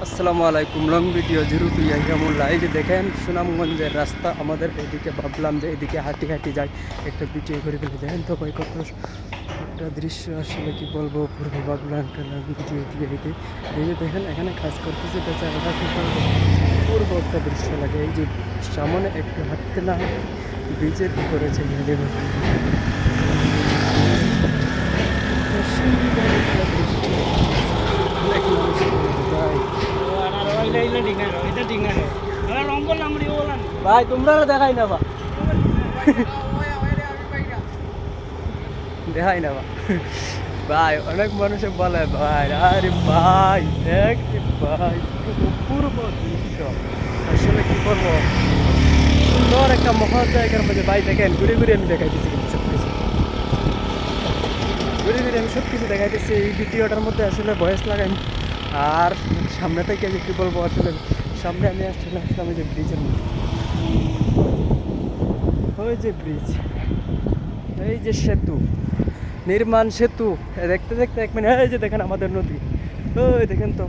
আসসালামু আলাইকুম। Long video 02 ইয়াহিয়ামুল্লাহ। এই যে দেখেন সুনামগঞ্জের রাস্তা, আমাদের এদিকে ভাবলাম যে এদিকে হাঁটি হাঁটি যাই, একটা ভিডিও করে ফেলে। দেখেন তো ভাই কত একটা দৃশ্য, আসলে কি বলবো, পূর্ব ভাবলাম ভিডিও দিয়ে দিতে। এই যে দেখেন এখানে কাজ করতেছে বেচারারা, কি বলবো, পূর্ব একটা দৃশ্য লাগে। এই যে সামনে একটু হাঁটতে না ব্রিজের করেছে দেখুন, সুন্দর একটা দৃশ্য। অনেক মানুষ ভাই, ভাই তোমরা দেখাই না বা দেখাই না বা ভাই, অনেক মানুষে বলে ভাই, আরে ভাই দেখ রে ভাই, অপূর্ব দৃশ্য। আসলে কি করবো, সুন্দর একটা মহৎ জায়গার মধ্যে ভাই দেখেন ঘুরে ঘুরে আমি দেখাইতেছি, কিন্তু সব কিছু ঘুরে ঘুরে আমি সব কিছু দেখাইতেছি এই ভিডিওটার মধ্যে। আসলে ভয়েস লাগাই আর সামনে থেকে যে কী বলবো, আসলে সামনে আমি আসলে আসলাম এই যে ব্রিজের মধ্যে। ওই যে ব্রিজ, এই যে সেতু, নির্মাণ সেতু, দেখতে দেখতে এক মিনিট, এই যে দেখেন আমাদের নদী, ওই দেখেন তো।